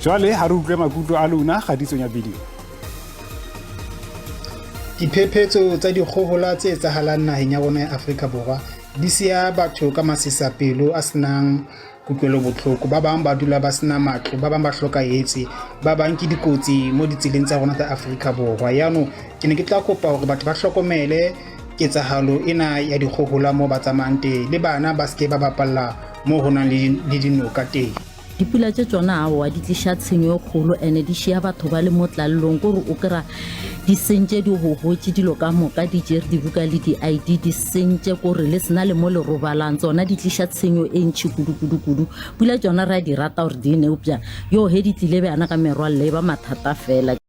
Jwale ha re utlwe maikutlo a lona kgatiso ya video. Diphephetso tsa dikgohola tse etsahalang naheng ya rona ya Afrika Borwa di siya batho ka masisapelo a senang kutlwelo botlhoko. Ba bang ba dula ba sena matlo, ba bang ba hlokahetse, ba bang ke dikotsi mo ditseleng tsa rona tsa Afrika Borwa. Yaanong ke ne ke tla kopa hore batho ba hlokomele ketsahalo ena ya dikgohola mo ba tsamayang teng, le bana ba ske ba bapalla mo ho nang le dinoka teng. Dipula tse tsona wa di tlisha tshenyo kgolo ene di shia batho ba le motlallong gore o kra di sentse di hohotse dilo ka moka di jere di buka le di ID di sentse gore le sena le mo le robalang tsona di tlisha tshenyo e ntshi kudu pula tsona ra di rata gore di ne upja yo he di tlile bana ka merwalle ba mathata fela.